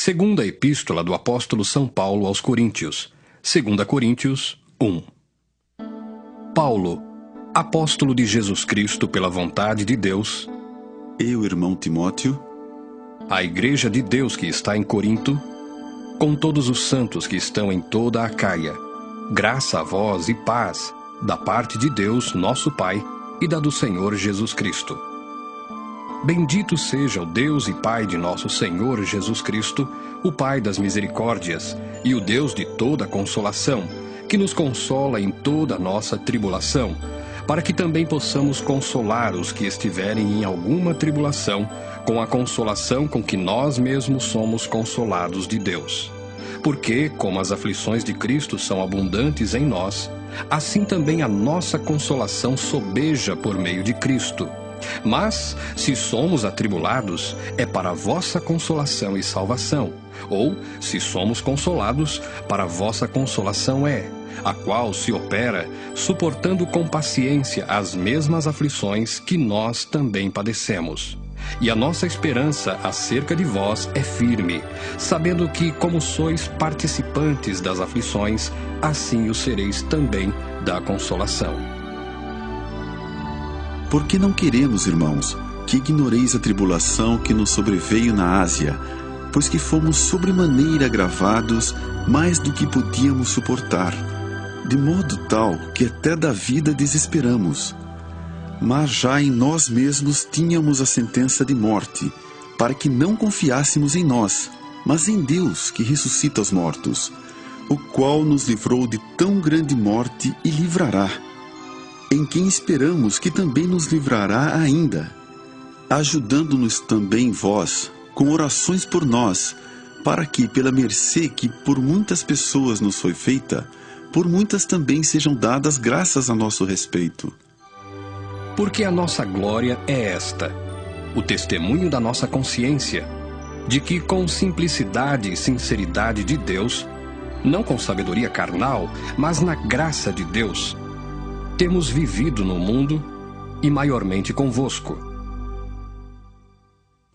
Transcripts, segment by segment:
Segunda Epístola do Apóstolo São Paulo aos Coríntios, 2 Coríntios 1. Paulo, apóstolo de Jesus Cristo pela vontade de Deus, e o irmão Timóteo, a Igreja de Deus que está em Corinto, com todos os santos que estão em toda a Acaia, graça a vós e paz, da parte de Deus, nosso Pai, e da do Senhor Jesus Cristo. Bendito seja o Deus e Pai de nosso Senhor Jesus Cristo, o Pai das misericórdias, e o Deus de toda consolação, que nos consola em toda a nossa tribulação, para que também possamos consolar os que estiverem em alguma tribulação, com a consolação com que nós mesmos somos consolados de Deus. Porque, como as aflições de Cristo são abundantes em nós, assim também a nossa consolação sobeja por meio de Cristo. Mas, se somos atribulados, é para a vossa consolação e salvação. Ou, se somos consolados, para a vossa consolação é, a qual se opera, suportando com paciência as mesmas aflições que nós também padecemos. E a nossa esperança acerca de vós é firme, sabendo que, como sois participantes das aflições, assim o sereis também da consolação. Porque não queremos, irmãos, que ignoreis a tribulação que nos sobreveio na Ásia, pois que fomos sobremaneira agravados mais do que podíamos suportar, de modo tal que até da vida desesperamos. Mas já em nós mesmos tínhamos a sentença de morte, para que não confiássemos em nós, mas em Deus que ressuscita os mortos, o qual nos livrou de tão grande morte e livrará, em quem esperamos que também nos livrará ainda, ajudando-nos também vós, com orações por nós, para que, pela mercê que por muitas pessoas nos foi feita, por muitas também sejam dadas graças a nosso respeito. Porque a nossa glória é esta, o testemunho da nossa consciência, de que com simplicidade e sinceridade de Deus, não com sabedoria carnal, mas na graça de Deus, temos vivido no mundo e maiormente convosco.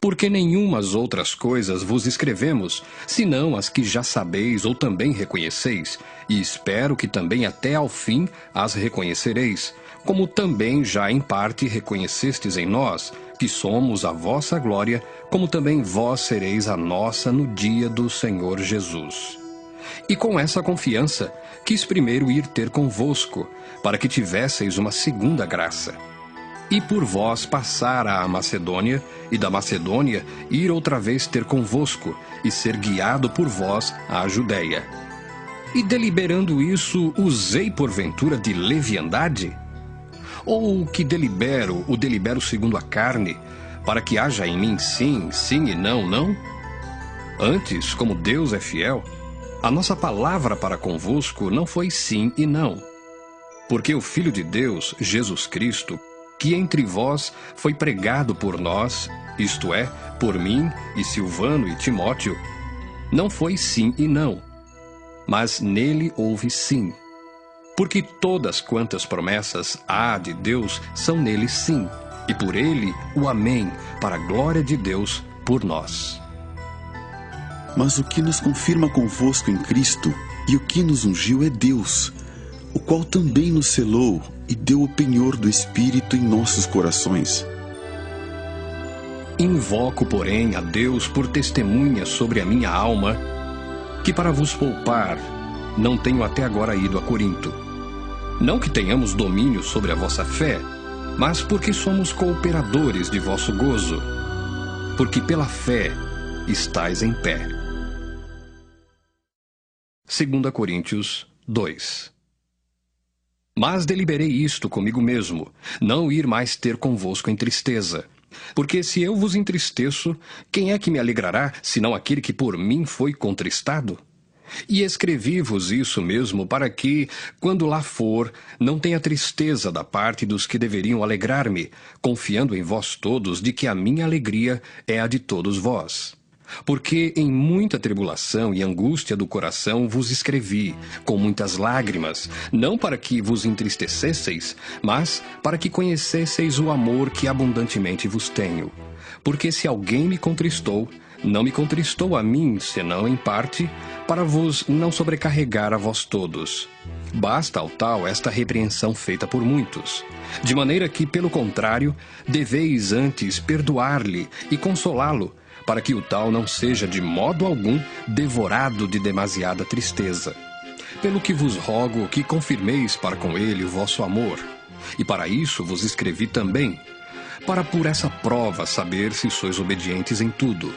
Porque nenhumas outras coisas vos escrevemos, senão as que já sabeis ou também reconheceis, e espero que também até ao fim as reconhecereis, como também já em parte reconhecestes em nós, que somos a vossa glória, como também vós sereis a nossa no dia do Senhor Jesus. E com essa confiança, quis primeiro ir ter convosco, para que tivesseis uma segunda graça. E por vós passar à Macedônia, e da Macedônia ir outra vez ter convosco, e ser guiado por vós à Judéia. E deliberando isso, usei porventura de leviandade? Ou o que delibero, o delibero segundo a carne, para que haja em mim sim, sim e não, não? Antes, como Deus é fiel, a nossa palavra para convosco não foi sim e não. Porque o Filho de Deus, Jesus Cristo, que entre vós foi pregado por nós, isto é, por mim e Silvano e Timóteo, não foi sim e não, mas nele houve sim. Porque todas quantas promessas há de Deus são nele sim, e por ele o amém, para a glória de Deus por nós. Mas o que nos confirma convosco em Cristo e o que nos ungiu é Deus, o qual também nos selou e deu o penhor do Espírito em nossos corações. Invoco, porém, a Deus por testemunha sobre a minha alma, que para vos poupar, não tenho até agora ido a Corinto. Não que tenhamos domínio sobre a vossa fé, mas porque somos cooperadores de vosso gozo, porque pela fé estais em pé. 2 Coríntios 2. Mas deliberei isto comigo mesmo, não ir mais ter convosco em tristeza. Porque se eu vos entristeço, quem é que me alegrará, senão aquele que por mim foi contristado? E escrevi-vos isso mesmo para que, quando lá for, não tenha tristeza da parte dos que deveriam alegrar-me, confiando em vós todos de que a minha alegria é a de todos vós. Porque em muita tribulação e angústia do coração vos escrevi, com muitas lágrimas, não para que vos entristecesseis, mas para que conhecesseis o amor que abundantemente vos tenho. Porque se alguém me contristou, não me contristou a mim, senão em parte, para vos não sobrecarregar a vós todos. Basta ao tal esta repreensão feita por muitos, de maneira que, pelo contrário, deveis antes perdoar-lhe e consolá-lo, para que o tal não seja de modo algum devorado de demasiada tristeza. Pelo que vos rogo que confirmeis para com ele o vosso amor, e para isso vos escrevi também, para por essa prova saber se sois obedientes em tudo.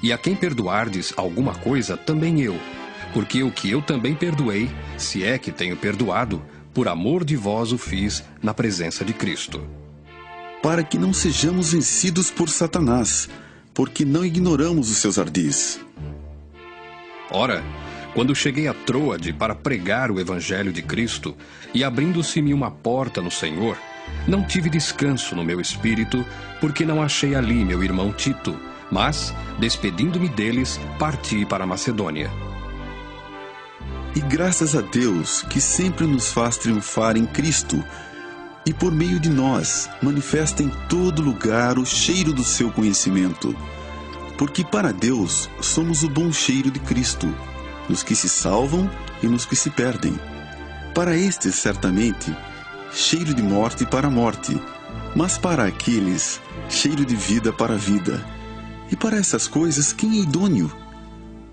E a quem perdoardes alguma coisa, também eu, porque o que eu também perdoei, se é que tenho perdoado, por amor de vós o fiz na presença de Cristo. Para que não sejamos vencidos por Satanás, porque não ignoramos os seus ardis. Ora, quando cheguei a Troade para pregar o Evangelho de Cristo, e abrindo-se-me uma porta no Senhor, não tive descanso no meu espírito, porque não achei ali meu irmão Tito, mas, despedindo-me deles, parti para a Macedônia. E graças a Deus, que sempre nos faz triunfar em Cristo, e por meio de nós, manifesta em todo lugar o cheiro do seu conhecimento. Porque para Deus somos o bom cheiro de Cristo, nos que se salvam e nos que se perdem. Para estes, certamente, cheiro de morte para a morte, mas para aqueles, cheiro de vida para a vida. E para essas coisas, quem é idôneo?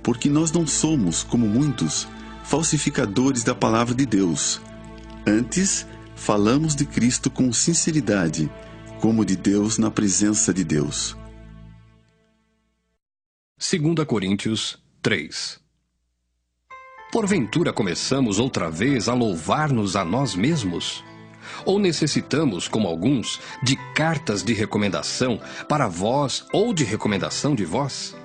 Porque nós não somos, como muitos, falsificadores da palavra de Deus. Antes, falamos de Cristo com sinceridade, como de Deus na presença de Deus. 2 Coríntios 3. Porventura começamos outra vez a louvar-nos a nós mesmos? Ou necessitamos, como alguns, de cartas de recomendação para vós ou de recomendação de vós?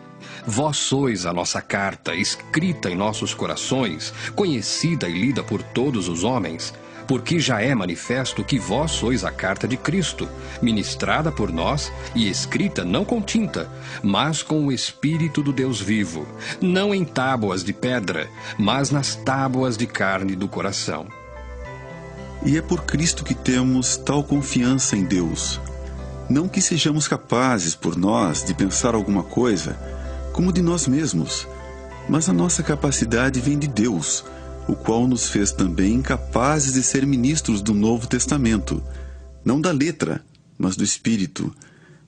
Vós sois a nossa carta, escrita em nossos corações, conhecida e lida por todos os homens, porque já é manifesto que vós sois a carta de Cristo, ministrada por nós e escrita não com tinta, mas com o Espírito do Deus vivo, não em tábuas de pedra, mas nas tábuas de carne do coração. E é por Cristo que temos tal confiança em Deus. Não que sejamos capazes, por nós, de pensar alguma coisa, como de nós mesmos, mas a nossa capacidade vem de Deus, o qual nos fez também capazes de ser ministros do Novo Testamento, não da letra, mas do Espírito,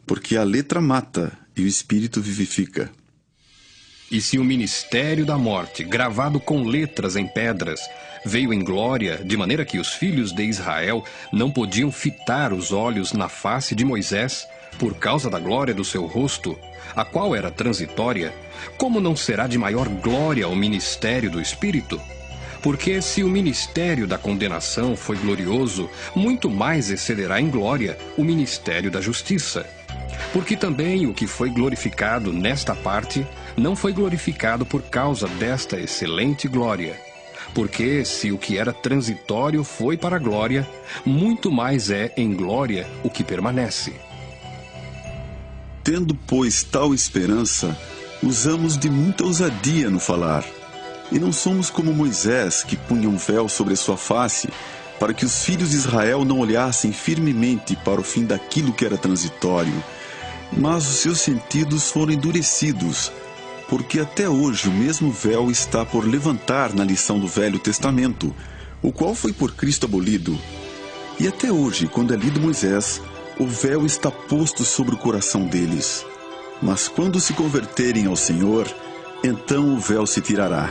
porque a letra mata e o Espírito vivifica. E se o ministério da morte, gravado com letras em pedras, veio em glória, de maneira que os filhos de Israel não podiam fitar os olhos na face de Moisés, por causa da glória do seu rosto, a qual era transitória, como não será de maior glória o ministério do Espírito? Porque se o ministério da condenação foi glorioso, muito mais excederá em glória o ministério da justiça. Porque também o que foi glorificado nesta parte, não foi glorificado por causa desta excelente glória. Porque se o que era transitório foi para a glória, muito mais é em glória o que permanece. Tendo, pois, tal esperança, usamos de muita ousadia no falar. E não somos como Moisés, que punha um véu sobre a sua face, para que os filhos de Israel não olhassem firmemente para o fim daquilo que era transitório. Mas os seus sentidos foram endurecidos, porque até hoje o mesmo véu está por levantar na lição do Velho Testamento, o qual foi por Cristo abolido. E até hoje, quando é lido Moisés, o véu está posto sobre o coração deles. Mas quando se converterem ao Senhor, então o véu se tirará.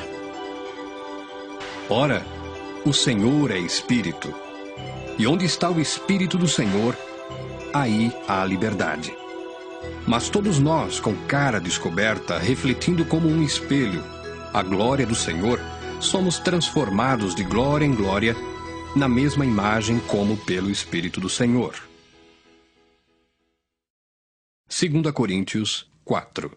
Ora, o Senhor é Espírito, e onde está o Espírito do Senhor, aí há liberdade. Mas todos nós, com cara descoberta, refletindo como um espelho a glória do Senhor, somos transformados de glória em glória, na mesma imagem como pelo Espírito do Senhor. 2 Coríntios 4.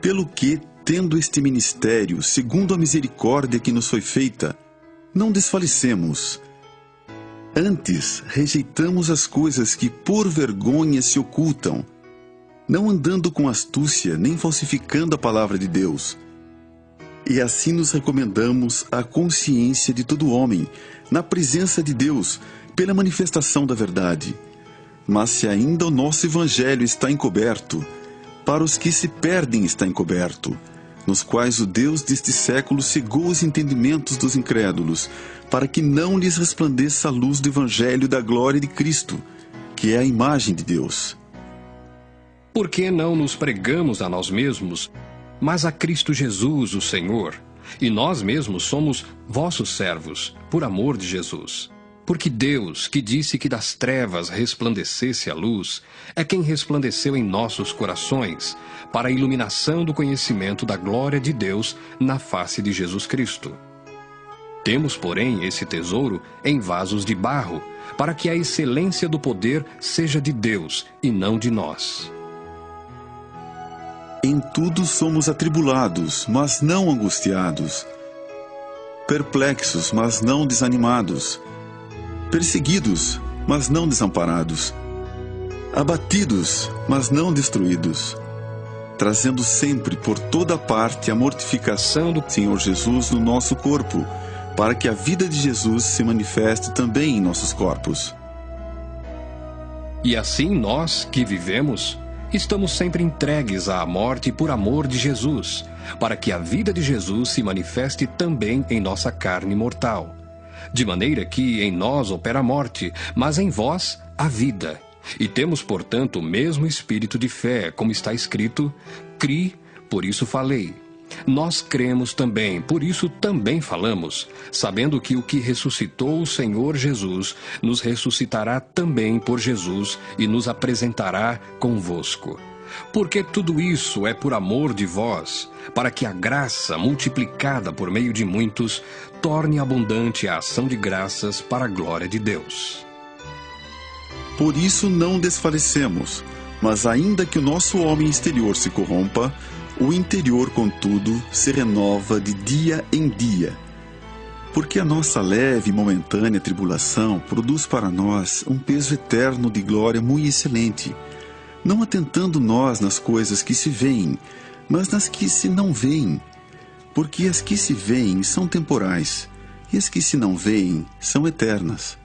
Pelo que, tendo este ministério, segundo a misericórdia que nos foi feita, não desfalecemos. Antes, rejeitamos as coisas que por vergonha se ocultam, não andando com astúcia, nem falsificando a palavra de Deus. E assim nos recomendamos à consciência de todo homem, na presença de Deus, pela manifestação da verdade. Mas se ainda o nosso evangelho está encoberto, para os que se perdem está encoberto, nos quais o Deus deste século cegou os entendimentos dos incrédulos, para que não lhes resplandeça a luz do Evangelho da glória de Cristo, que é a imagem de Deus. Por que não nos pregamos a nós mesmos, mas a Cristo Jesus, o Senhor? E nós mesmos somos vossos servos, por amor de Jesus. Porque Deus, que disse que das trevas resplandecesse a luz, é quem resplandeceu em nossos corações, para a iluminação do conhecimento da glória de Deus na face de Jesus Cristo. Temos, porém, esse tesouro em vasos de barro, para que a excelência do poder seja de Deus e não de nós. Em tudo somos atribulados, mas não angustiados, perplexos, mas não desanimados, perseguidos, mas não desamparados, abatidos, mas não destruídos, trazendo sempre por toda parte a mortificação do Senhor Jesus no nosso corpo, para que a vida de Jesus se manifeste também em nossos corpos. E assim nós, que vivemos, estamos sempre entregues à morte por amor de Jesus, para que a vida de Jesus se manifeste também em nossa carne mortal. De maneira que em nós opera a morte, mas em vós a vida. E temos, portanto, o mesmo espírito de fé, como está escrito: cri, por isso falei. Nós cremos também, por isso também falamos, sabendo que o que ressuscitou o Senhor Jesus nos ressuscitará também por Jesus e nos apresentará convosco. Porque tudo isso é por amor de vós, para que a graça, multiplicada por meio de muitos, torne abundante a ação de graças para a glória de Deus. Por isso não desfalecemos, mas ainda que o nosso homem exterior se corrompa, o interior, contudo, se renova de dia em dia. Porque a nossa leve e momentânea tribulação produz para nós um peso eterno de glória muito excelente, não atentando nós nas coisas que se veem, mas nas que se não veem. Porque as que se veem são temporais, e as que se não veem são eternas.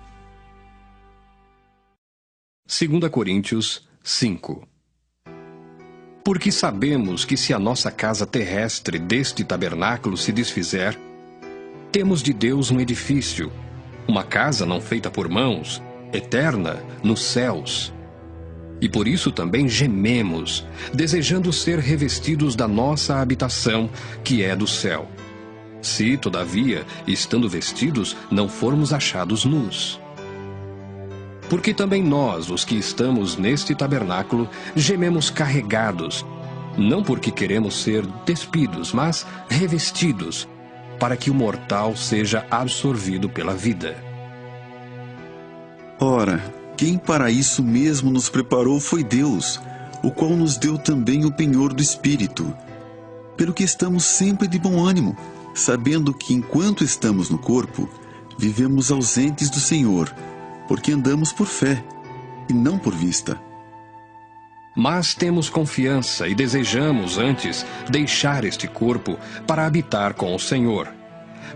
2 Coríntios 5. Porque sabemos que se a nossa casa terrestre deste tabernáculo se desfizer, temos de Deus um edifício, uma casa não feita por mãos, eterna nos céus. E por isso também gememos, desejando ser revestidos da nossa habitação, que é do céu. Se, todavia, estando vestidos, não formos achados nus. Porque também nós, os que estamos neste tabernáculo, gememos carregados, não porque queremos ser despidos, mas revestidos, para que o mortal seja absorvido pela vida. Ora, quem para isso mesmo nos preparou foi Deus, o qual nos deu também o penhor do Espírito. Pelo que estamos sempre de bom ânimo, sabendo que enquanto estamos no corpo, vivemos ausentes do Senhor, porque andamos por fé, e não por vista. Mas temos confiança e desejamos, antes, deixar este corpo para habitar com o Senhor.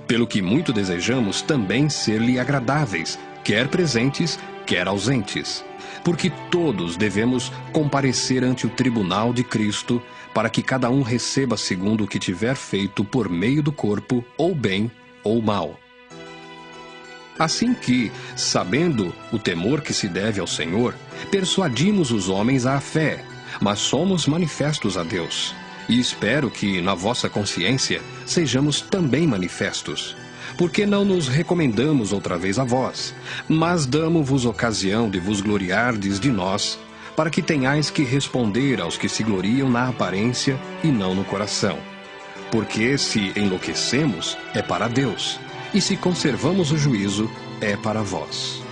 Pelo que muito desejamos também ser-lhe agradáveis, quer presentes, quer ausentes. Porque todos devemos comparecer ante o tribunal de Cristo, para que cada um receba segundo o que tiver feito por meio do corpo, ou bem ou mal. Assim que, sabendo o temor que se deve ao Senhor, persuadimos os homens à fé, mas somos manifestos a Deus. E espero que, na vossa consciência, sejamos também manifestos. Porque não nos recomendamos outra vez a vós, mas damo-vos ocasião de vos gloriardes de nós, para que tenhais que responder aos que se gloriam na aparência e não no coração. Porque se enlouquecemos, é para Deus, e se conservamos o juízo, é para vós.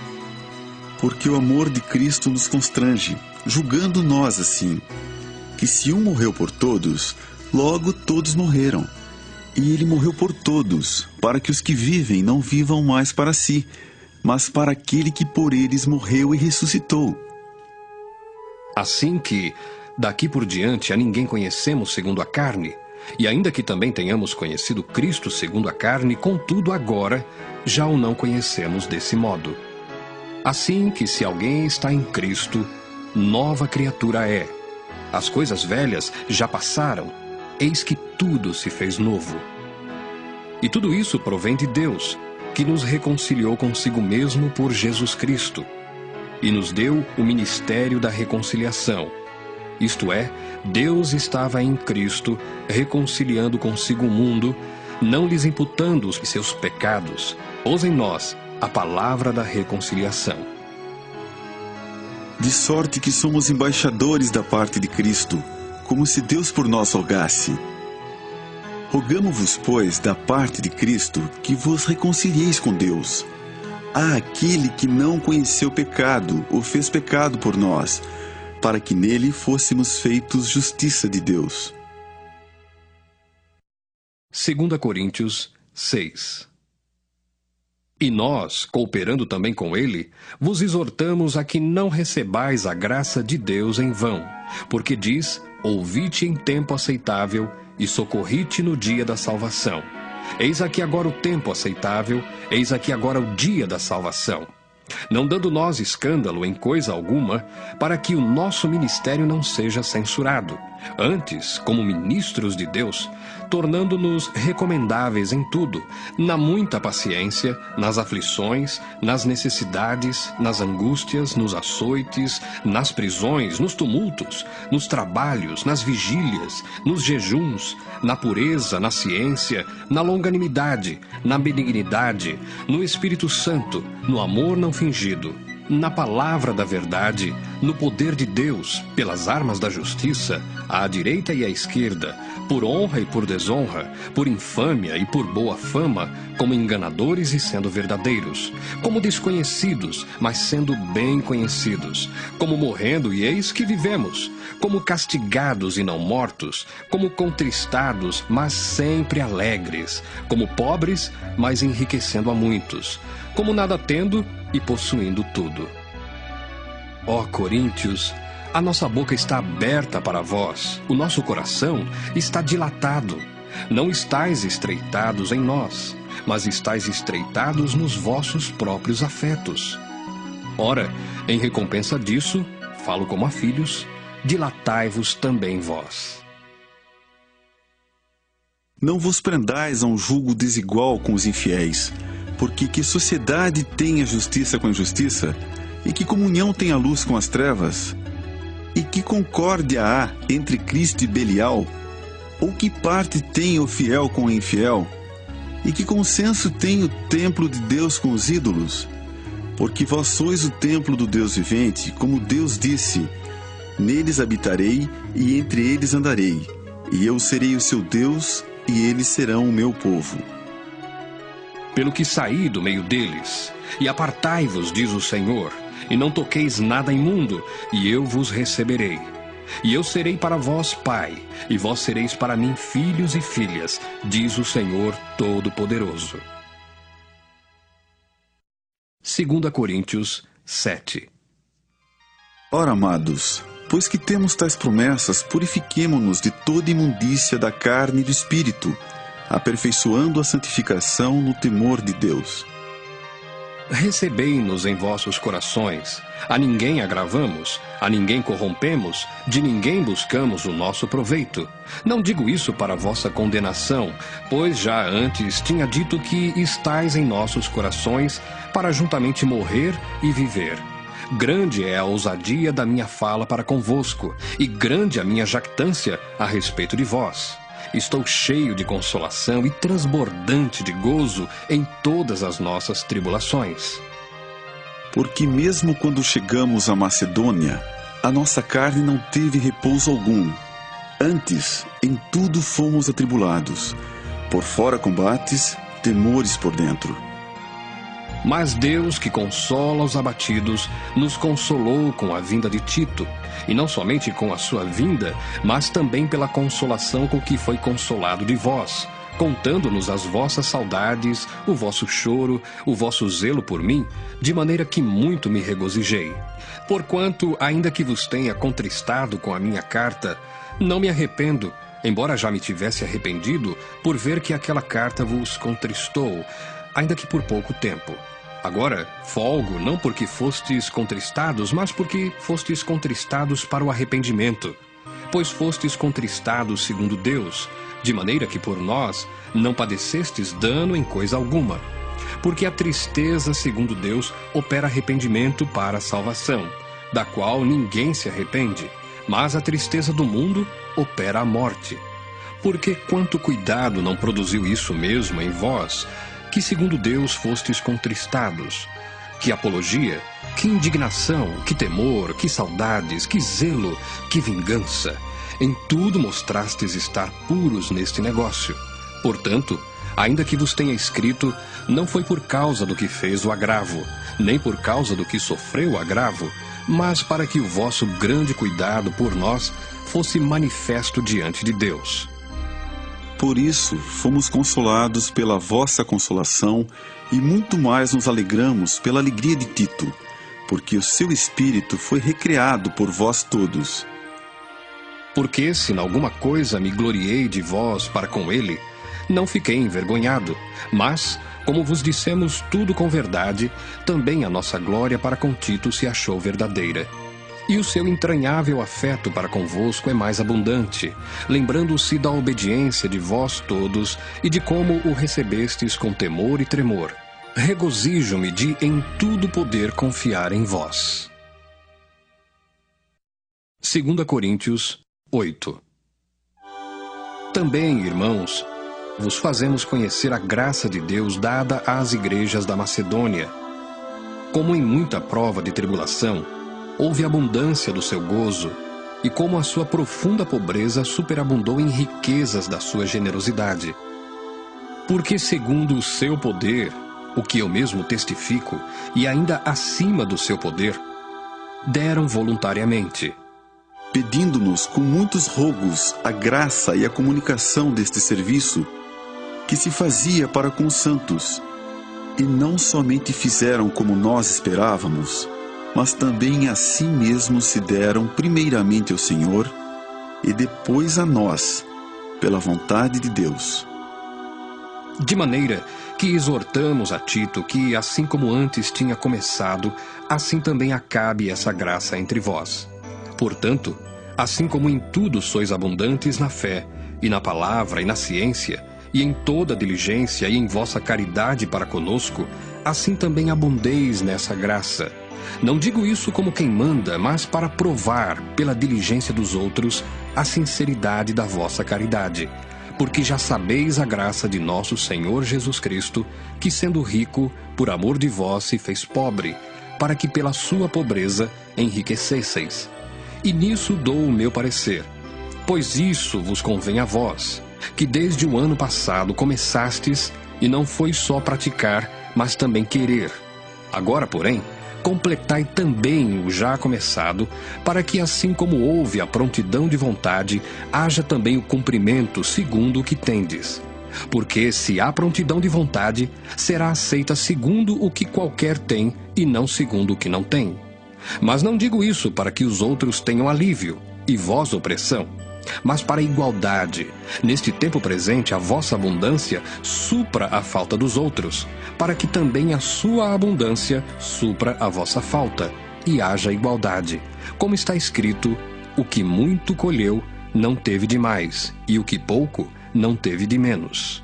Porque o amor de Cristo nos constrange, julgando nós assim, que se um morreu por todos, logo todos morreram. E ele morreu por todos, para que os que vivem não vivam mais para si, mas para aquele que por eles morreu e ressuscitou. Assim que, daqui por diante, a ninguém conhecemos segundo a carne, e ainda que também tenhamos conhecido Cristo segundo a carne, contudo agora já o não conhecemos desse modo. Assim que se alguém está em Cristo, nova criatura é. As coisas velhas já passaram, eis que tudo se fez novo. E tudo isso provém de Deus, que nos reconciliou consigo mesmo por Jesus Cristo, e nos deu o ministério da reconciliação. Isto é, Deus estava em Cristo, reconciliando consigo o mundo, não lhes imputando os seus pecados, pôs em nós a palavra da reconciliação. De sorte que somos embaixadores da parte de Cristo, como se Deus por nós rogasse. Rogamo-vos, pois, da parte de Cristo, que vos reconcilieis com Deus. Há aquele que não conheceu pecado, o fez pecado por nós, para que nele fôssemos feitos justiça de Deus. 2 Coríntios 6. E nós, cooperando também com ele, vos exortamos a que não recebais a graça de Deus em vão, porque diz, ouvi-te em tempo aceitável, e socorri-te no dia da salvação. Eis aqui agora o tempo aceitável, eis aqui agora o dia da salvação. Não dando nós escândalo em coisa alguma, para que o nosso ministério não seja censurado. Antes, como ministros de Deus, tornando-nos recomendáveis em tudo, na muita paciência, nas aflições, nas necessidades, nas angústias, nos açoites, nas prisões, nos tumultos, nos trabalhos, nas vigílias, nos jejuns, na pureza, na ciência, na longanimidade, na benignidade, no Espírito Santo, no amor não fingido, na palavra da verdade, no poder de Deus, pelas armas da justiça, à direita e à esquerda, por honra e por desonra, por infâmia e por boa fama, como enganadores e sendo verdadeiros, como desconhecidos, mas sendo bem conhecidos, como morrendo e eis que vivemos, como castigados e não mortos, como contristados, mas sempre alegres, como pobres, mas enriquecendo a muitos, como nada tendo e possuindo tudo. Ó Coríntios, a nossa boca está aberta para vós, o nosso coração está dilatado. Não estais estreitados em nós, mas estais estreitados nos vossos próprios afetos. Ora, em recompensa disso, falo como a filhos, dilatai-vos também vós. Não vos prendais a um julgo desigual com os infiéis, porque que sociedade tem a justiça com a injustiça, e que comunhão tem a luz com as trevas? E que concórdia há entre Cristo e Belial? Ou que parte tem o fiel com o infiel? E que consenso tem o templo de Deus com os ídolos? Porque vós sois o templo do Deus vivente, como Deus disse, neles habitarei e entre eles andarei, e eu serei o seu Deus, e eles serão o meu povo. Pelo que saí do meio deles, e apartai-vos, diz o Senhor, e não toqueis nada imundo, e eu vos receberei. E eu serei para vós pai, e vós sereis para mim filhos e filhas, diz o Senhor Todo-Poderoso. 2 Coríntios 7. Ora, amados, pois que temos tais promessas, purifiquemo-nos de toda imundícia da carne e do espírito, aperfeiçoando a santificação no temor de Deus. Recebei-nos em vossos corações, a ninguém agravamos, a ninguém corrompemos, de ninguém buscamos o nosso proveito. Não digo isso para vossa condenação, pois já antes tinha dito que estais em nossos corações para juntamente morrer e viver. Grande é a ousadia da minha fala para convosco, e grande a minha jactância a respeito de vós. Estou cheio de consolação e transbordante de gozo em todas as nossas tribulações. Porque mesmo quando chegamos à Macedônia, a nossa carne não teve repouso algum. Antes, em tudo fomos atribulados. Por fora combates, temores por dentro. Mas Deus, que consola os abatidos, nos consolou com a vinda de Tito, e não somente com a sua vinda, mas também pela consolação com que foi consolado de vós, contando-nos as vossas saudades, o vosso choro, o vosso zelo por mim, de maneira que muito me regozijei. Porquanto, ainda que vos tenha contristado com a minha carta, não me arrependo, embora já me tivesse arrependido, por ver que aquela carta vos contristou, ainda que por pouco tempo. Agora, folgo não porque fostes contristados, mas porque fostes contristados para o arrependimento. pois fostes contristados segundo Deus, de maneira que por nós não padecestes dano em coisa alguma. Porque a tristeza, segundo Deus, opera arrependimento para a salvação, da qual ninguém se arrepende, mas a tristeza do mundo opera a morte. Porque quanto cuidado não produziu isso mesmo em vós, que segundo Deus fostes contristados? Que apologia, que indignação, que temor, que saudades, que zelo, que vingança. Em tudo mostrastes estar puros neste negócio. Portanto, ainda que vos tenha escrito, não foi por causa do que fez o agravo, nem por causa do que sofreu o agravo, mas para que o vosso grande cuidado por nós fosse manifesto diante de Deus. Por isso, fomos consolados pela vossa consolação e muito mais nos alegramos pela alegria de Tito, porque o seu espírito foi recriado por vós todos. Porque se em alguma coisa me gloriei de vós para com ele, não fiquei envergonhado, mas, como vos dissemos tudo com verdade, também a nossa glória para com Tito se achou verdadeira. E o seu entranhável afeto para convosco é mais abundante, lembrando-se da obediência de vós todos e de como o recebestes com temor e tremor. Regozijo-me de em tudo poder confiar em vós. 2 Coríntios 8. Também, irmãos, vos fazemos conhecer a graça de Deus dada às igrejas da Macedônia. Como em muita prova de tribulação, houve abundância do seu gozo, e como a sua profunda pobreza superabundou em riquezas da sua generosidade. Porque segundo o seu poder, o que eu mesmo testifico, e ainda acima do seu poder, deram voluntariamente, pedindo-nos com muitos rogos a graça e a comunicação deste serviço, que se fazia para com os santos, e não somente fizeram como nós esperávamos, mas também a si mesmos se deram primeiramente ao Senhor e depois a nós, pela vontade de Deus. De maneira que exortamos a Tito que, assim como antes tinha começado, assim também acabe essa graça entre vós. Portanto, assim como em tudo sois abundantes na fé, e na palavra, e na ciência, e em toda diligência, e em vossa caridade para conosco, assim também abundeis nessa graça. Não digo isso como quem manda, mas para provar, pela diligência dos outros, a sinceridade da vossa caridade. Porque já sabeis a graça de nosso Senhor Jesus Cristo, que sendo rico, por amor de vós se fez pobre, para que pela sua pobreza enriquecesseis. E nisso dou o meu parecer. Pois isso vos convém a vós, que desde o ano passado começastes, e não foi só praticar, mas também querer. Agora, porém, completai também o já começado, para que assim como houve a prontidão de vontade, haja também o cumprimento segundo o que tendes. Porque se há prontidão de vontade, será aceita segundo o que qualquer tem, e não segundo o que não tem. Mas não digo isso para que os outros tenham alívio, e vós opressão, mas para a igualdade. Neste tempo presente, a vossa abundância supra a falta dos outros, para que também a sua abundância supra a vossa falta, e haja igualdade. Como está escrito, o que muito colheu não teve de mais, e o que pouco não teve de menos.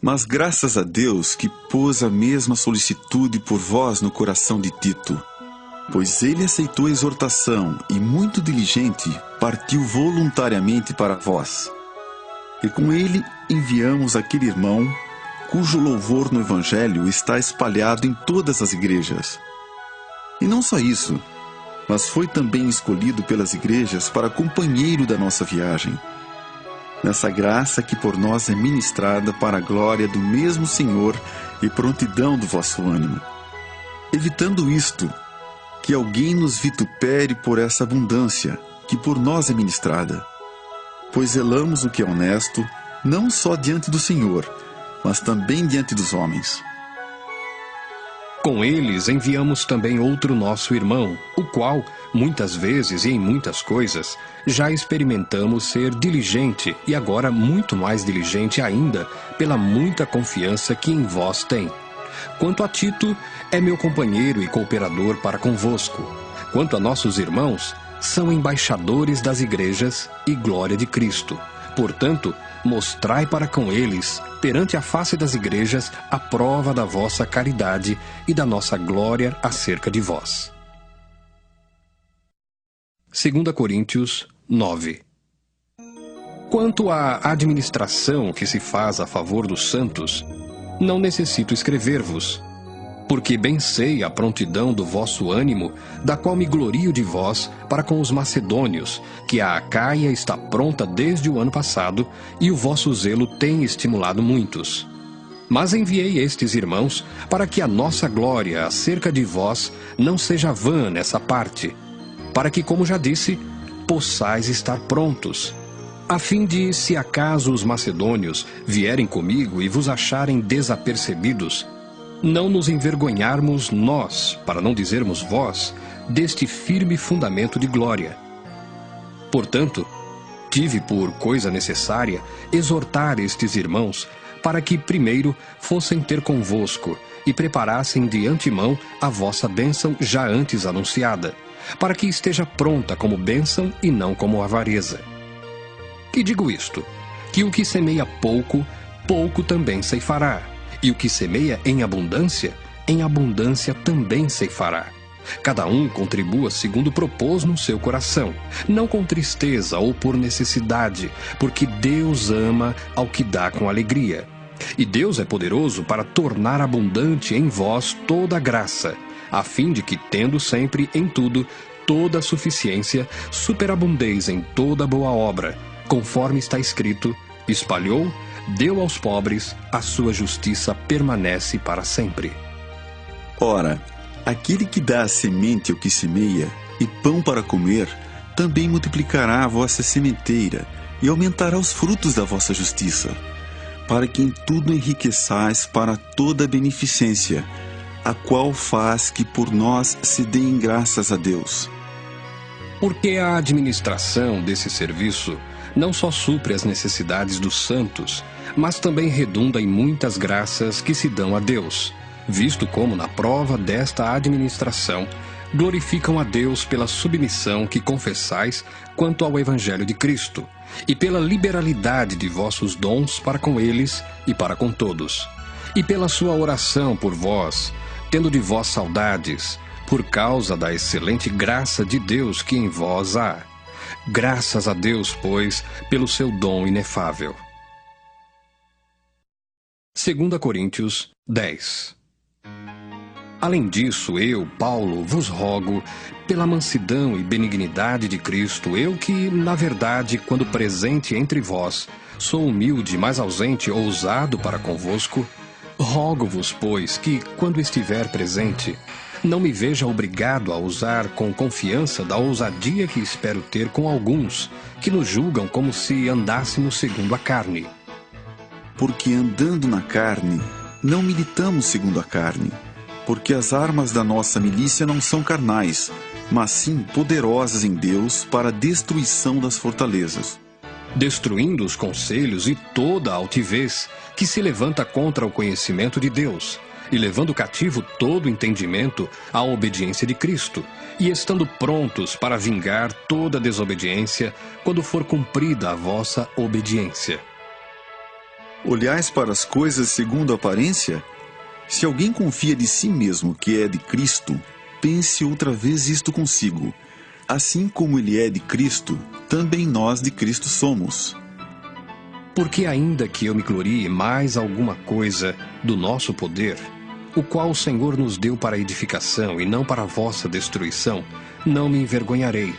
Mas graças a Deus que pôs a mesma solicitude por vós no coração de Tito, pois ele aceitou a exortação e, muito diligente, partiu voluntariamente para vós. E com ele enviamos aquele irmão, cujo louvor no Evangelho está espalhado em todas as igrejas. E não só isso, mas foi também escolhido pelas igrejas para companheiro da nossa viagem, nessa graça que por nós é ministrada para a glória do mesmo Senhor e prontidão do vosso ânimo. Evitando isto, que alguém nos vitupere por essa abundância, que por nós é ministrada. Pois zelamos o que é honesto, não só diante do Senhor, mas também diante dos homens. Com eles enviamos também outro nosso irmão, o qual, muitas vezes e em muitas coisas, já experimentamos ser diligente e agora muito mais diligente ainda, pela muita confiança que em vós tem. Quanto a Tito, é meu companheiro e cooperador para convosco. Quanto a nossos irmãos, são embaixadores das igrejas e glória de Cristo. Portanto, mostrai para com eles, perante a face das igrejas, a prova da vossa caridade e da nossa glória acerca de vós. 2 Coríntios 9. Quanto à administração que se faz a favor dos santos, não necessito escrever-vos, porque bem sei a prontidão do vosso ânimo, da qual me glorio de vós para com os macedônios, que a Acaia está pronta desde o ano passado, e o vosso zelo tem estimulado muitos. Mas enviei estes irmãos para que a nossa glória acerca de vós não seja vã nessa parte, para que, como já disse, possais estar prontos, a fim de, se acaso os macedônios vierem comigo e vos acharem desapercebidos, não nos envergonharmos nós, para não dizermos vós, deste firme fundamento de glória. Portanto, tive por coisa necessária exortar estes irmãos, para que primeiro fossem ter convosco e preparassem de antemão a vossa bênção já antes anunciada, para que esteja pronta como bênção e não como avareza. E digo isto, que o que semeia pouco, pouco também ceifará, e o que semeia em abundância também ceifará. Cada um contribua segundo propôs no seu coração, não com tristeza ou por necessidade, porque Deus ama ao que dá com alegria. E Deus é poderoso para tornar abundante em vós toda a graça, a fim de que, tendo sempre em tudo toda a suficiência, superabundeis em toda boa obra, conforme está escrito: espalhou, deu aos pobres, a sua justiça permanece para sempre. Ora, aquele que dá a semente ao que semeia, e pão para comer, também multiplicará a vossa sementeira, e aumentará os frutos da vossa justiça, para que em tudo enriqueçais para toda a beneficência, a qual faz que por nós se deem graças a Deus. Porque a administração desse serviço não só supre as necessidades dos santos, mas também redunda em muitas graças que se dão a Deus, visto como, na prova desta administração, glorificam a Deus pela submissão que confessais quanto ao Evangelho de Cristo, e pela liberalidade de vossos dons para com eles e para com todos, e pela sua oração por vós, tendo de vós saudades, por causa da excelente graça de Deus que em vós há. Graças a Deus, pois, pelo seu dom inefável. 2 Coríntios 10. Além disso, eu, Paulo, vos rogo, pela mansidão e benignidade de Cristo, eu que, na verdade, quando presente entre vós, sou humilde, mas ausente, ousado para convosco, rogo-vos, pois, que, quando estiver presente, não me veja obrigado a usar com confiança da ousadia que espero ter com alguns, que nos julgam como se andássemos segundo a carne. Porque andando na carne, não militamos segundo a carne, porque as armas da nossa milícia não são carnais, mas sim poderosas em Deus para a destruição das fortalezas. Destruindo os conselhos e toda a altivez que se levanta contra o conhecimento de Deus, e levando cativo todo entendimento à obediência de Cristo, e estando prontos para vingar toda desobediência quando for cumprida a vossa obediência. Olhais para as coisas segundo a aparência? Se alguém confia de si mesmo que é de Cristo, pense outra vez isto consigo. Assim como ele é de Cristo, também nós de Cristo somos. Porque ainda que eu me glorie mais alguma coisa do nosso poder, o qual o Senhor nos deu para edificação e não para a vossa destruição, não me envergonharei,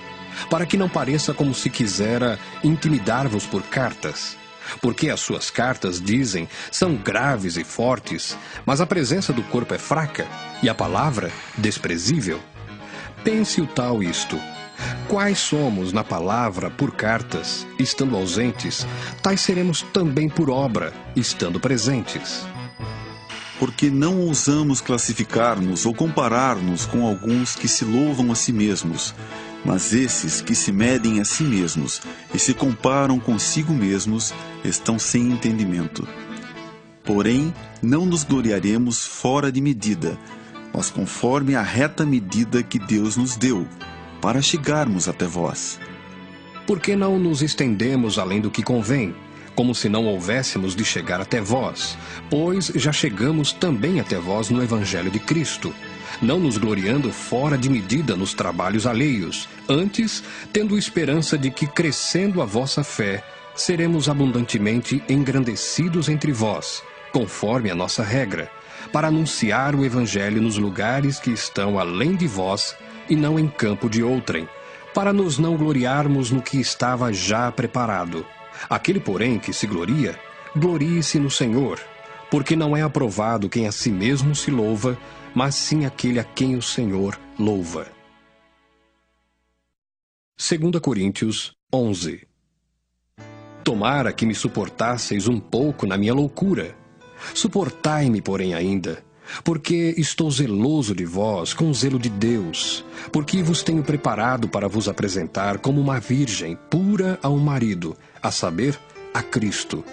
para que não pareça como se quisera intimidar-vos por cartas. Porque as suas cartas, dizem, são graves e fortes, mas a presença do corpo é fraca e a palavra desprezível. Pense o tal isto: quais somos na palavra por cartas, estando ausentes, tais seremos também por obra, estando presentes. Porque não ousamos classificar-nos ou comparar-nos com alguns que se louvam a si mesmos, mas esses que se medem a si mesmos e se comparam consigo mesmos estão sem entendimento. Porém, não nos gloriaremos fora de medida, mas conforme a reta medida que Deus nos deu, para chegarmos até vós. Por que não nos estendemos além do que convém, como se não houvéssemos de chegar até vós? Pois já chegamos também até vós no Evangelho de Cristo, não nos gloriando fora de medida nos trabalhos alheios, antes tendo esperança de que, crescendo a vossa fé, seremos abundantemente engrandecidos entre vós, conforme a nossa regra, para anunciar o Evangelho nos lugares que estão além de vós e não em campo de outrem, para nos não gloriarmos no que estava já preparado. Aquele, porém, que se gloria, glorie-se no Senhor, porque não é aprovado quem a si mesmo se louva, mas sim aquele a quem o Senhor louva. 2 Coríntios 11. Tomara que me suportasseis um pouco na minha loucura. Suportai-me, porém, ainda, porque estou zeloso de vós com o zelo de Deus, porque vos tenho preparado para vos apresentar como uma virgem pura a um marido, a saber, a Cristo.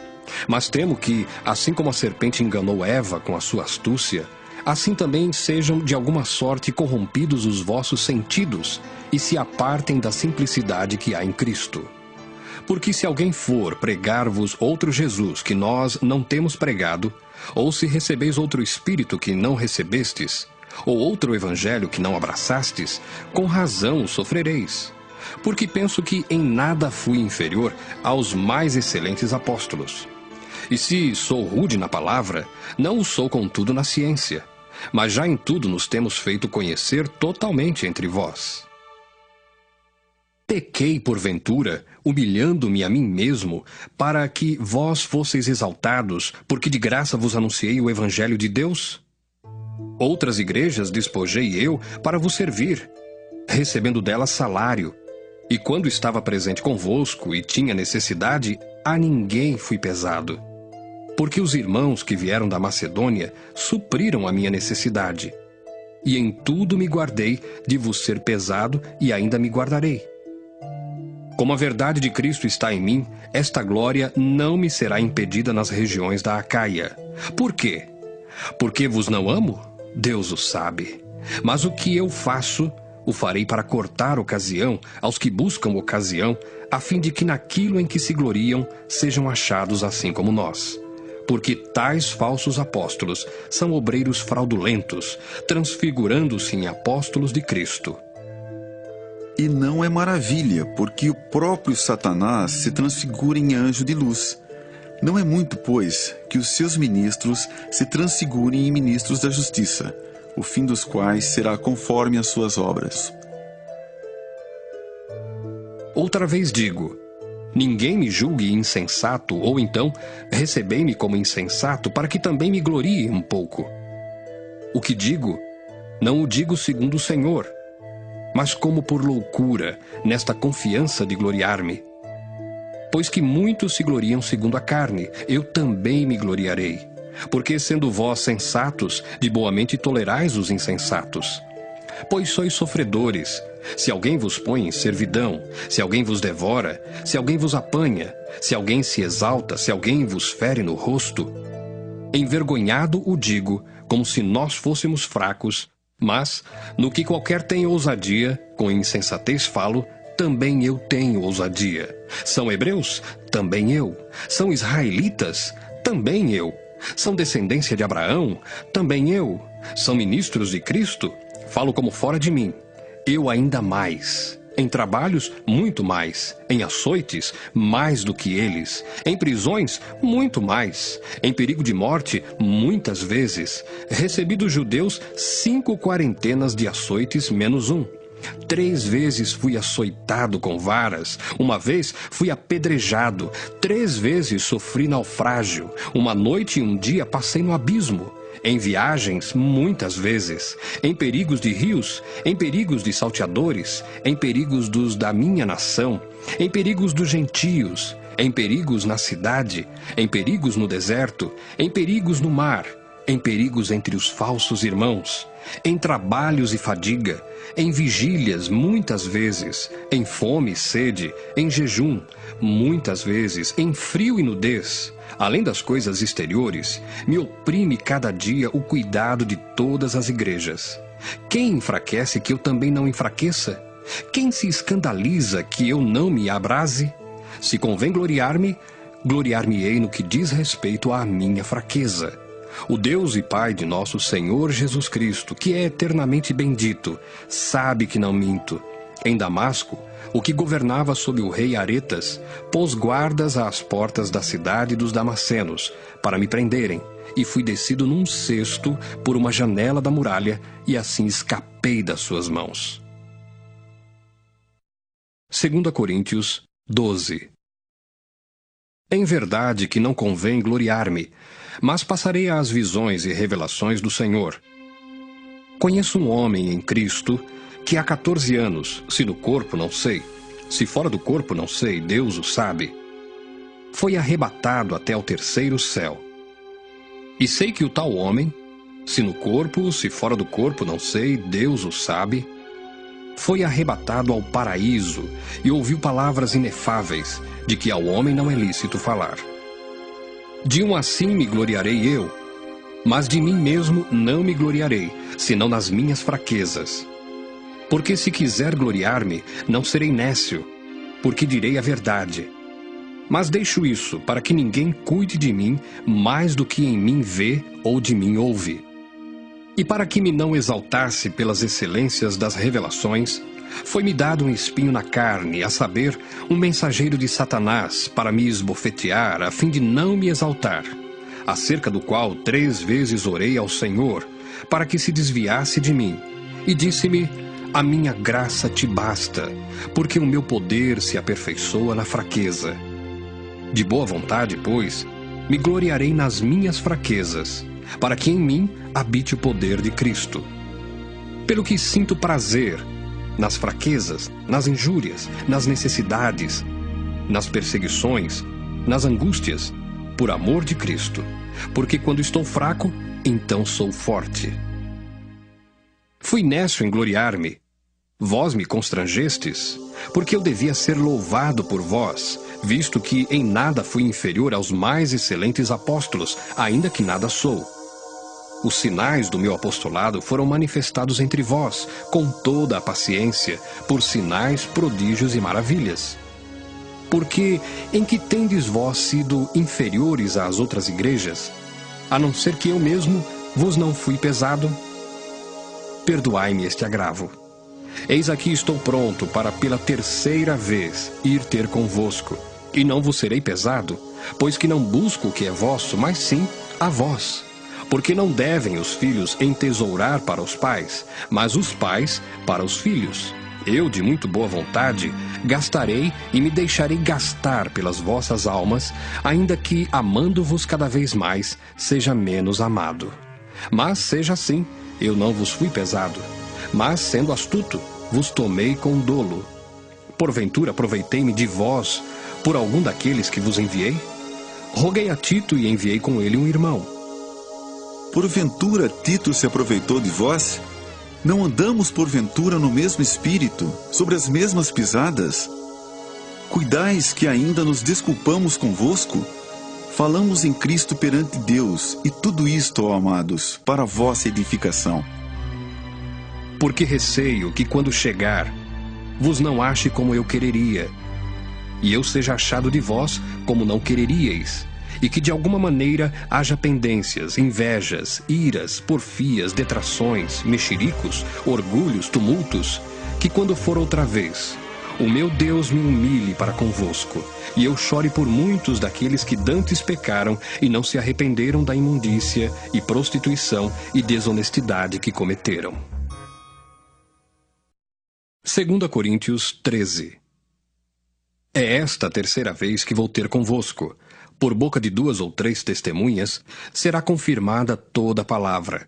Mas temo que, assim como a serpente enganou Eva com a sua astúcia, assim também sejam de alguma sorte corrompidos os vossos sentidos e se apartem da simplicidade que há em Cristo. Porque se alguém for pregar-vos outro Jesus que nós não temos pregado, ou se recebeis outro Espírito que não recebestes, ou outro Evangelho que não abraçastes, com razão sofrereis. Porque penso que em nada fui inferior aos mais excelentes apóstolos. E se sou rude na palavra, não o sou contudo na ciência, mas já em tudo nos temos feito conhecer totalmente entre vós. Pequei, porventura, humilhando-me a mim mesmo, para que vós fosseis exaltados, porque de graça vos anunciei o Evangelho de Deus? Outras igrejas despojei eu para vos servir, recebendo delas salário, e quando estava presente convosco e tinha necessidade, a ninguém fui pesado. Porque os irmãos que vieram da Macedônia supriram a minha necessidade. E em tudo me guardei de vos ser pesado e ainda me guardarei. Como a verdade de Cristo está em mim, esta glória não me será impedida nas regiões da Acaia. Por quê? Porque vos não amo? Deus o sabe. Mas o que eu faço, o farei para cortar ocasião aos que buscam ocasião, a fim de que naquilo em que se gloriam sejam achados assim como nós. Porque tais falsos apóstolos são obreiros fraudulentos, transfigurando-se em apóstolos de Cristo. E não é maravilha, porque o próprio Satanás se transfigura em anjo de luz. Não é muito, pois, que os seus ministros se transfigurem em ministros da justiça, o fim dos quais será conforme as suas obras. Outra vez digo, ninguém me julgue insensato, ou então recebei-me como insensato, para que também me glorie um pouco. O que digo, não o digo segundo o Senhor, mas como por loucura, nesta confiança de gloriar-me. Pois que muitos se gloriam segundo a carne, eu também me gloriarei. Porque sendo vós sensatos, de boa mente tolerais os insensatos. Pois sois sofredores. Se alguém vos põe em servidão, se alguém vos devora, se alguém vos apanha, se alguém se exalta, se alguém vos fere no rosto. Envergonhado o digo, como se nós fôssemos fracos, mas, no que qualquer tem ousadia, com insensatez falo, também eu tenho ousadia. São hebreus? Também eu. São israelitas? Também eu. São descendência de Abraão? Também eu. São ministros de Cristo? Falo como fora de mim. Eu ainda mais. Em trabalhos, muito mais. Em açoites, mais do que eles. Em prisões, muito mais. Em perigo de morte, muitas vezes. Recebi dos judeus 5 quarentenas de açoites menos 1. 3 vezes fui açoitado com varas. 1 vez fui apedrejado. 3 vezes sofri naufrágio. 1 noite e 1 dia passei no abismo. Em viagens, muitas vezes, em perigos de rios, em perigos de salteadores, em perigos dos da minha nação, em perigos dos gentios, em perigos na cidade, em perigos no deserto, em perigos no mar, em perigos entre os falsos irmãos, em trabalhos e fadiga, em vigílias muitas vezes, em fome e sede, em jejum, muitas vezes, em frio e nudez. Além das coisas exteriores, me oprime cada dia o cuidado de todas as igrejas. Quem enfraquece que eu também não enfraqueça? Quem se escandaliza que eu não me abrase? Se convém gloriar-me, gloriar-me-ei no que diz respeito à minha fraqueza. O Deus e Pai de nosso Senhor Jesus Cristo, que é eternamente bendito, sabe que não minto. Em Damasco, o que governava sob o rei Aretas, pôs guardas às portas da cidade dos Damascenos, para me prenderem, e fui descido num cesto por uma janela da muralha, e assim escapei das suas mãos. 2 Coríntios 12. Em verdade que não convém gloriar-me, mas passarei às visões e revelações do Senhor. Conheço um homem em Cristo que há 14 anos, se no corpo não sei, se fora do corpo não sei, Deus o sabe, foi arrebatado até o terceiro céu. E sei que o tal homem, se no corpo, se fora do corpo não sei, Deus o sabe, foi arrebatado ao paraíso e ouviu palavras inefáveis, de que ao homem não é lícito falar. De um assim me gloriarei eu, mas de mim mesmo não me gloriarei, senão nas minhas fraquezas. Porque se quiser gloriar-me, não serei nécio, porque direi a verdade. Mas deixo isso para que ninguém cuide de mim mais do que em mim vê ou de mim ouve. E para que me não exaltasse pelas excelências das revelações, foi-me dado um espinho na carne, a saber, um mensageiro de Satanás, para me esbofetear, a fim de não me exaltar, acerca do qual 3 vezes orei ao Senhor, para que se desviasse de mim, e disse-me: a minha graça te basta, porque o meu poder se aperfeiçoa na fraqueza. De boa vontade, pois, me gloriarei nas minhas fraquezas, para que em mim habite o poder de Cristo. Pelo que sinto prazer nas fraquezas, nas injúrias, nas necessidades, nas perseguições, nas angústias, por amor de Cristo, porque quando estou fraco, então sou forte. Fui nécio em gloriar-me. Vós me constrangestes, porque eu devia ser louvado por vós, visto que em nada fui inferior aos mais excelentes apóstolos, ainda que nada sou. Os sinais do meu apostolado foram manifestados entre vós, com toda a paciência, por sinais, prodígios e maravilhas. Porque em que tendes vós sido inferiores às outras igrejas, a não ser que eu mesmo vos não fui pesado? Perdoai-me este agravo. Eis aqui estou pronto para pela 3ª vez ir ter convosco, e não vos serei pesado, pois que não busco o que é vosso, mas sim a vós. Porque não devem os filhos entesourar para os pais, mas os pais para os filhos. Eu, de muito boa vontade, gastarei e me deixarei gastar pelas vossas almas, ainda que, amando-vos cada vez mais, seja menos amado. Mas seja assim, eu não vos fui pesado, mas, sendo astuto, vos tomei com dolo. Porventura aproveitei-me de vós por algum daqueles que vos enviei? Roguei a Tito e enviei com ele um irmão. Porventura Tito se aproveitou de vós? Não andamos porventura no mesmo espírito, sobre as mesmas pisadas? Cuidais que ainda nos desculpamos convosco? Falamos em Cristo perante Deus, e tudo isto, ó amados, para a vossa edificação. Porque receio que quando chegar, vos não ache como eu quereria, e eu seja achado de vós como não quereríeis, e que de alguma maneira haja pendências, invejas, iras, porfias, detrações, mexericos, orgulhos, tumultos, que quando for outra vez, o meu Deus me humilhe para convosco, e eu chore por muitos daqueles que dantes pecaram e não se arrependeram da imundícia e prostituição e desonestidade que cometeram. 2 Coríntios 13. É esta a 3ª vez que vou ter convosco. Por boca de 2 ou 3 testemunhas, será confirmada toda a palavra.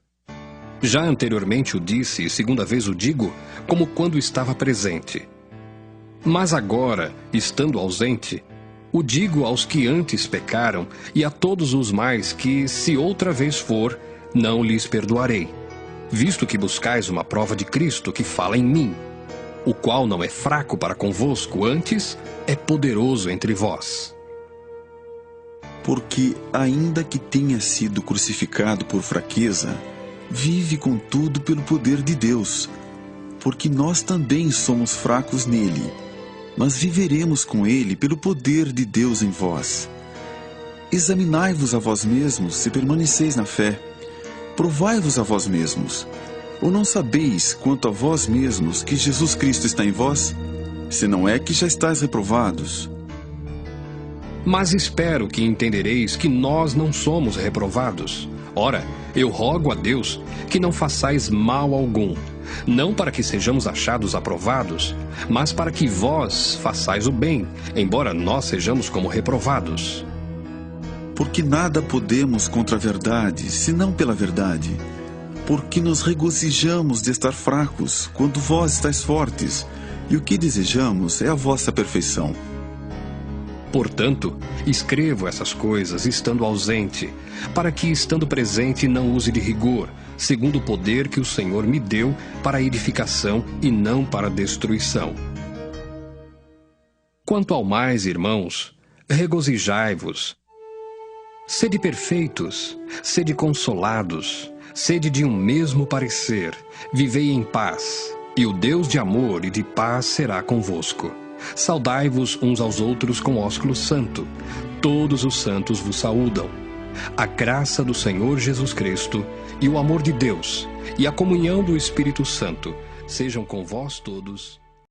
Já anteriormente o disse, e 2ª vez o digo, como quando estava presente. Mas agora, estando ausente, o digo aos que antes pecaram, e a todos os mais que, se outra vez for, não lhes perdoarei, visto que buscais uma prova de Cristo que fala em mim, o qual não é fraco para convosco, antes é poderoso entre vós. Porque, ainda que tenha sido crucificado por fraqueza, vive contudo pelo poder de Deus. porque nós também somos fracos nele, mas viveremos com ele pelo poder de Deus em vós. Examinai-vos a vós mesmos se permaneceis na fé. Provai-vos a vós mesmos. Ou não sabeis quanto a vós mesmos que Jesus Cristo está em vós? Se não é que já estáis reprovados. Mas espero que entendereis que nós não somos reprovados. Ora, eu rogo a Deus que não façais mal algum, não para que sejamos achados aprovados, mas para que vós façais o bem, embora nós sejamos como reprovados. Porque nada podemos contra a verdade, senão pela verdade. Porque nos regozijamos de estar fracos, quando vós estáis fortes, e o que desejamos é a vossa perfeição. Portanto, escrevo essas coisas estando ausente, para que, estando presente, não use de rigor, segundo o poder que o Senhor me deu para a edificação e não para a destruição. Quanto ao mais, irmãos, regozijai-vos. Sede perfeitos, sede consolados, sede de um mesmo parecer, vivei em paz, e o Deus de amor e de paz será convosco. Saudai-vos uns aos outros com ósculo santo. Todos os santos vos saúdam. A graça do Senhor Jesus Cristo e o amor de Deus e a comunhão do Espírito Santo sejam com vós todos.